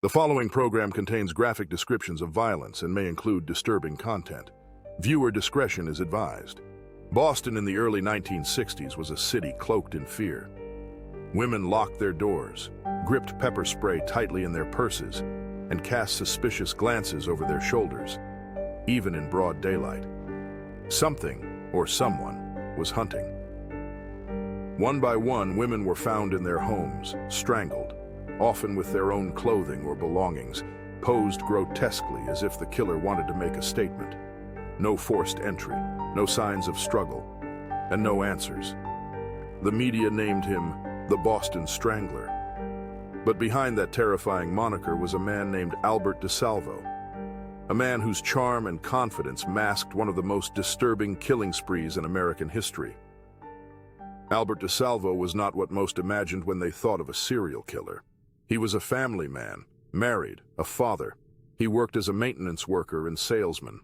The following program contains graphic descriptions of violence and may include disturbing content. Viewer discretion is advised. Boston in the early 1960s was a city cloaked in fear. Women locked their doors, gripped pepper spray tightly in their purses, and cast suspicious glances over their shoulders, even in broad daylight. Something, or someone, was hunting. One by one, women were found in their homes, strangled, often with their own clothing or belongings, posed grotesquely as if the killer wanted to make a statement. No forced entry, no signs of struggle, and no answers. The media named him the Boston Strangler. But behind that terrifying moniker was a man named DeSalvo, a man whose charm and confidence masked one of the most disturbing killing sprees in American history. DeSalvo was not what most imagined when they thought of a serial killer. He was a family man, married, a father. He worked as a maintenance worker and salesman.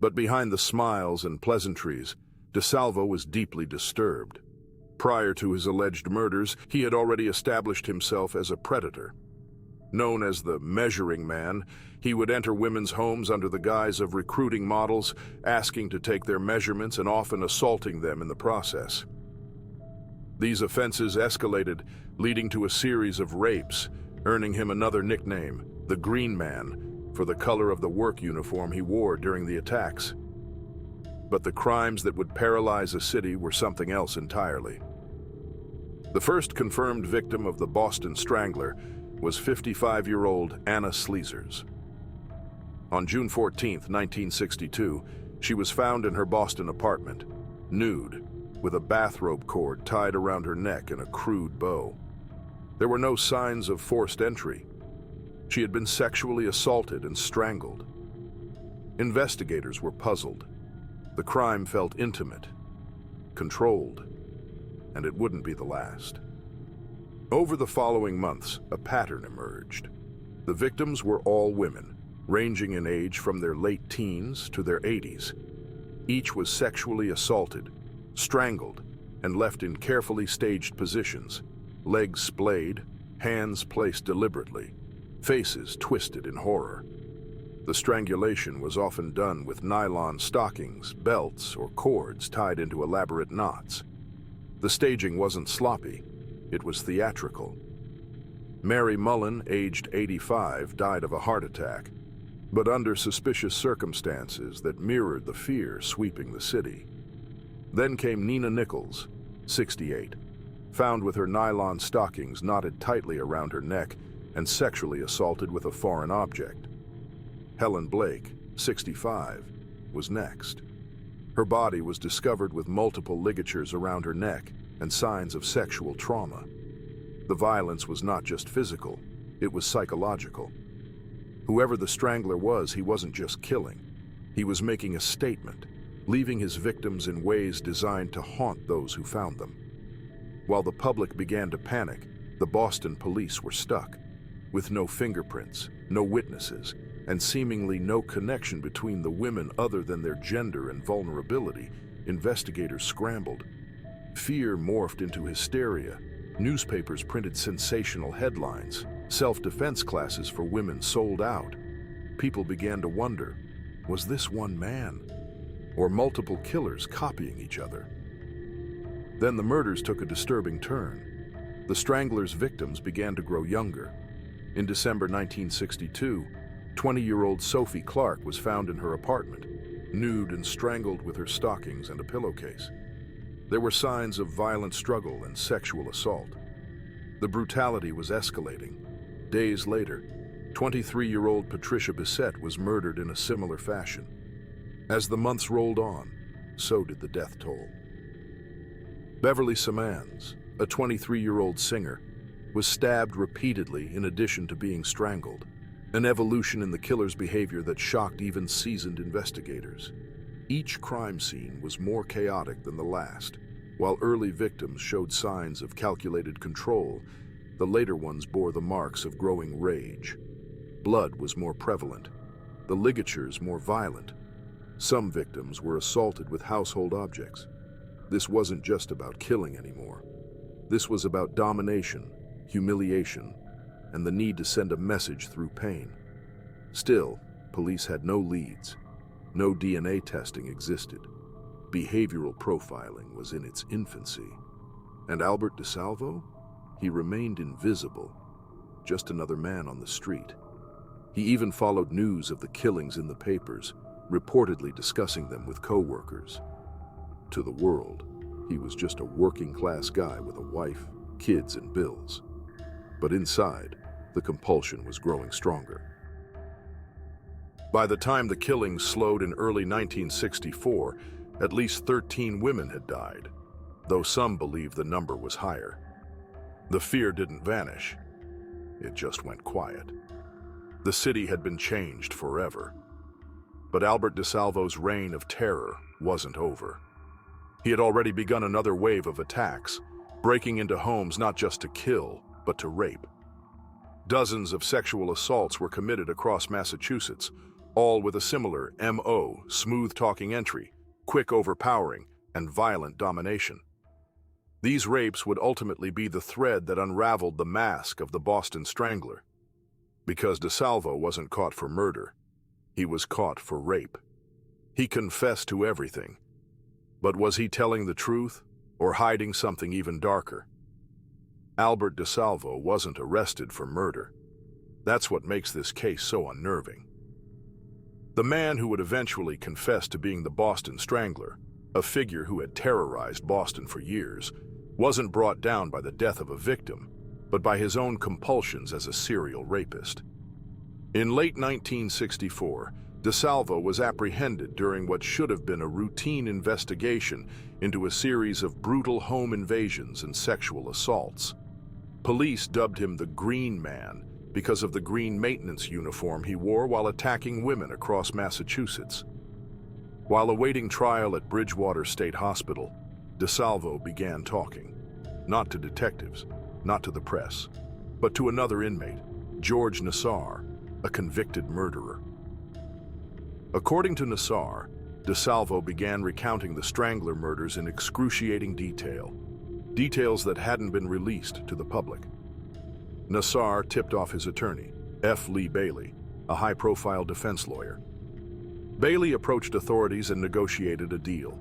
But behind the smiles and pleasantries, DeSalvo was deeply disturbed. Prior to his alleged murders, he had already established himself as a predator. Known as the measuring man, he would enter women's homes under the guise of recruiting models, asking to take their measurements and often assaulting them in the process. These offenses escalated, leading to a series of rapes, earning him another nickname, the Green Man, for the color of the work uniform he wore during the attacks. But the crimes that would paralyze a city were something else entirely. The first confirmed victim of the Boston Strangler was 55-year-old Anna Sleezers. On June 14, 1962, she was found in her Boston apartment, nude, with a bathrobe cord tied around her neck in a crude bow. There were no signs of forced entry. She had been sexually assaulted and strangled. Investigators were puzzled. The crime felt intimate, controlled, and it wouldn't be the last. Over the following months, a pattern emerged. The victims were all women, ranging in age from their late teens to their 80s. Each was sexually assaulted, strangled, and left in carefully staged positions, legs splayed, hands placed deliberately, faces twisted in horror. The strangulation was often done with nylon stockings, belts, or cords tied into elaborate knots. The staging wasn't sloppy, it was theatrical. Mary Mullen, aged 85, died of a heart attack, but under suspicious circumstances that mirrored the fear sweeping the city. Then came Nina Nichols, 68, found with her nylon stockings knotted tightly around her neck and sexually assaulted with a foreign object. Helen Blake, 65, was next. Her body was discovered with multiple ligatures around her neck and signs of sexual trauma. The violence was not just physical, it was psychological. Whoever the strangler was, he wasn't just killing. He was making a statement, leaving his victims in ways designed to haunt those who found them. While the public began to panic, the Boston police were stuck, with no fingerprints, no witnesses, and seemingly no connection between the women other than their gender and vulnerability. Investigators scrambled. Fear morphed into hysteria. Newspapers printed sensational headlines. Self-defense classes for women sold out. People began to wonder, was this one man, or multiple killers copying each other? Then the murders took a disturbing turn. The Strangler's victims began to grow younger. In December 1962, 20-year-old Sophie Clark was found in her apartment, nude and strangled with her stockings and a pillowcase. There were signs of violent struggle and sexual assault. The brutality was escalating. Days later, 23-year-old Patricia Bissett was murdered in a similar fashion. As the months rolled on, so did the death toll. Beverly Simmons, a 23-year-old singer, was stabbed repeatedly in addition to being strangled, an evolution in the killer's behavior that shocked even seasoned investigators. Each crime scene was more chaotic than the last. While early victims showed signs of calculated control, the later ones bore the marks of growing rage. Blood was more prevalent, the ligatures more violent. Some victims were assaulted with household objects. This wasn't just about killing anymore. This was about domination, humiliation, and the need to send a message through pain. Still, police had no leads. No DNA testing existed. Behavioral profiling was in its infancy. And Albert DeSalvo? He remained invisible, just another man on the street. He even followed news of the killings in the papers, reportedly discussing them with co-workers. To the world, he was just a working-class guy with a wife, kids, and bills. But inside, the compulsion was growing stronger. By the time the killings slowed in early 1964, at least 13 women had died, though some believe the number was higher. The fear didn't vanish. It just went quiet. The city had been changed forever. But Albert DeSalvo's reign of terror wasn't over. He had already begun another wave of attacks, breaking into homes not just to kill, but to rape. Dozens of sexual assaults were committed across Massachusetts, all with a similar M.O., smooth-talking entry, quick overpowering, and violent domination. These rapes would ultimately be the thread that unraveled the mask of the Boston Strangler. Because DeSalvo wasn't caught for murder, he was caught for rape. He confessed to everything. But was he telling the truth, or hiding something even darker? Albert DeSalvo wasn't arrested for murder. That's what makes this case so unnerving. The man who would eventually confess to being the Boston Strangler, a figure who had terrorized Boston for years, wasn't brought down by the death of a victim, but by his own compulsions as a serial rapist. In late 1964, DeSalvo was apprehended during what should have been a routine investigation into a series of brutal home invasions and sexual assaults. Police dubbed him the Green Man because of the green maintenance uniform he wore while attacking women across Massachusetts. While awaiting trial at Bridgewater State Hospital, DeSalvo began talking, not to detectives, not to the press, but to another inmate, George Nassar, a convicted murderer. According to Nassar, DeSalvo began recounting the Strangler murders in excruciating detail, details that hadn't been released to the public. Nassar tipped off his attorney, F. Lee Bailey, a high-profile defense lawyer. Bailey approached authorities and negotiated a deal.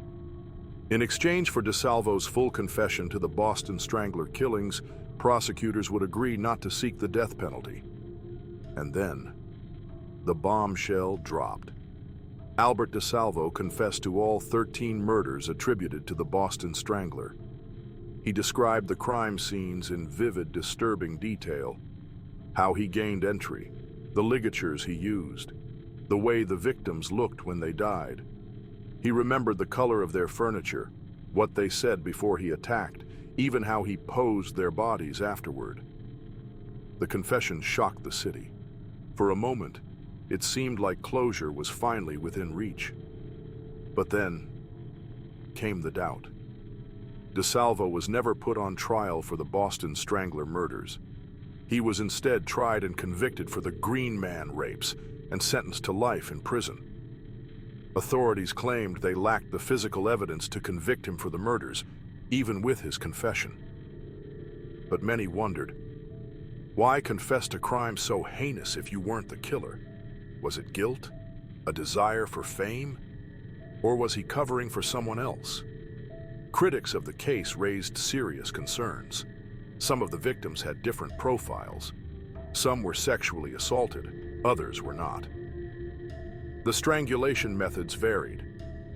In exchange for DeSalvo's full confession to the Boston Strangler killings, prosecutors would agree not to seek the death penalty. And then, the bombshell dropped. Albert DeSalvo confessed to all 13 murders attributed to the Boston Strangler. He described the crime scenes in vivid, disturbing detail, how he gained entry, the ligatures he used, the way the victims looked when they died. He remembered the color of their furniture, what they said before he attacked, even how he posed their bodies afterward. The confession shocked the city. For a moment, it seemed like closure was finally within reach. But then came the doubt. DeSalvo was never put on trial for the Boston Strangler murders. He was instead tried and convicted for the Green Man rapes and sentenced to life in prison. Authorities claimed they lacked the physical evidence to convict him for the murders, even with his confession. But many wondered, why confess to crime so heinous if you weren't the killer? Was it guilt? A desire for fame? Or was he covering for someone else? Critics of the case raised serious concerns. Some of the victims had different profiles. Some were sexually assaulted, others were not. The strangulation methods varied.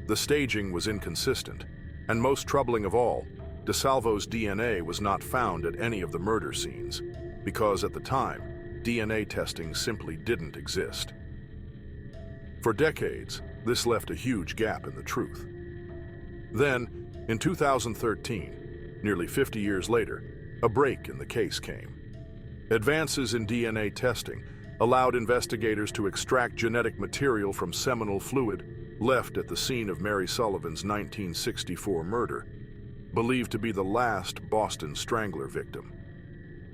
The staging was inconsistent, and most troubling of all, DeSalvo's DNA was not found at any of the murder scenes, because at the time, DNA testing simply didn't exist. For decades, this left a huge gap in the truth. Then, in 2013, nearly 50 years later, a break in the case came. Advances in DNA testing allowed investigators to extract genetic material from seminal fluid left at the scene of Mary Sullivan's 1964 murder, believed to be the last Boston Strangler victim.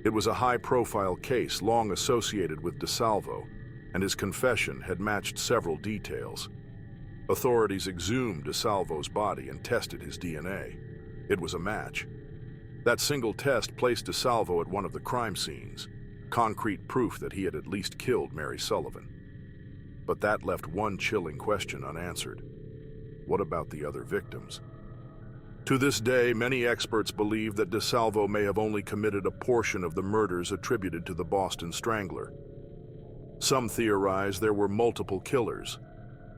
It was a high-profile case long associated with DeSalvo, and his confession had matched several details. Authorities exhumed DeSalvo's body and tested his DNA. It was a match. That single test placed DeSalvo at one of the crime scenes. concrete proof that he had at least killed Mary Sullivan. But that left one chilling question unanswered. What about the other victims? To this day, many experts believe that DeSalvo may have only committed a portion of the murders attributed to the Boston Strangler. Some theorize there were multiple killers.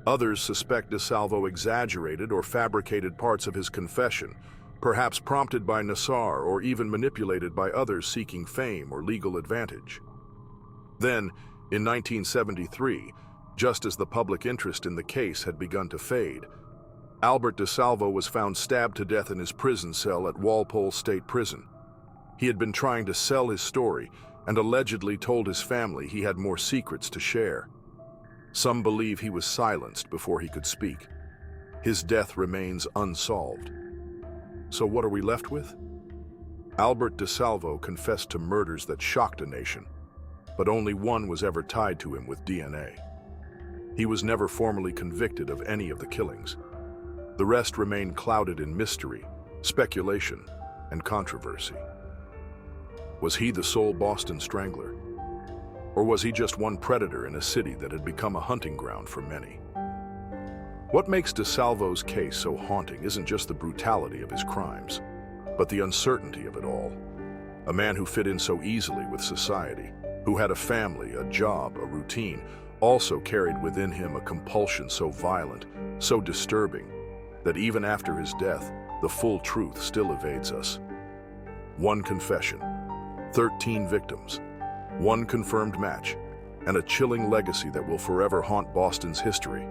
Others suspect DeSalvo exaggerated or fabricated parts of his confession, perhaps prompted by Nassar or even manipulated by others seeking fame or legal advantage. Then, in 1973, just as the public interest in the case had begun to fade, Albert DeSalvo was found stabbed to death in his prison cell at Walpole State Prison. He had been trying to sell his story and allegedly told his family he had more secrets to share. Some believe he was silenced before he could speak. His death remains unsolved. So what are we left with? Albert DeSalvo confessed to murders that shocked a nation, but only one was ever tied to him with DNA. He was never formally convicted of any of the killings. The rest remain clouded in mystery, speculation, and controversy. Was he the sole Boston Strangler? Or was he just one predator in a city that had become a hunting ground for many? What makes DeSalvo's case so haunting isn't just the brutality of his crimes, but the uncertainty of it all. A man who fit in so easily with society, who had a family, a job, a routine, also carried within him a compulsion so violent, so disturbing, that even after his death, the full truth still evades us. One confession, 13 victims, one confirmed match, and a chilling legacy that will forever haunt Boston's history.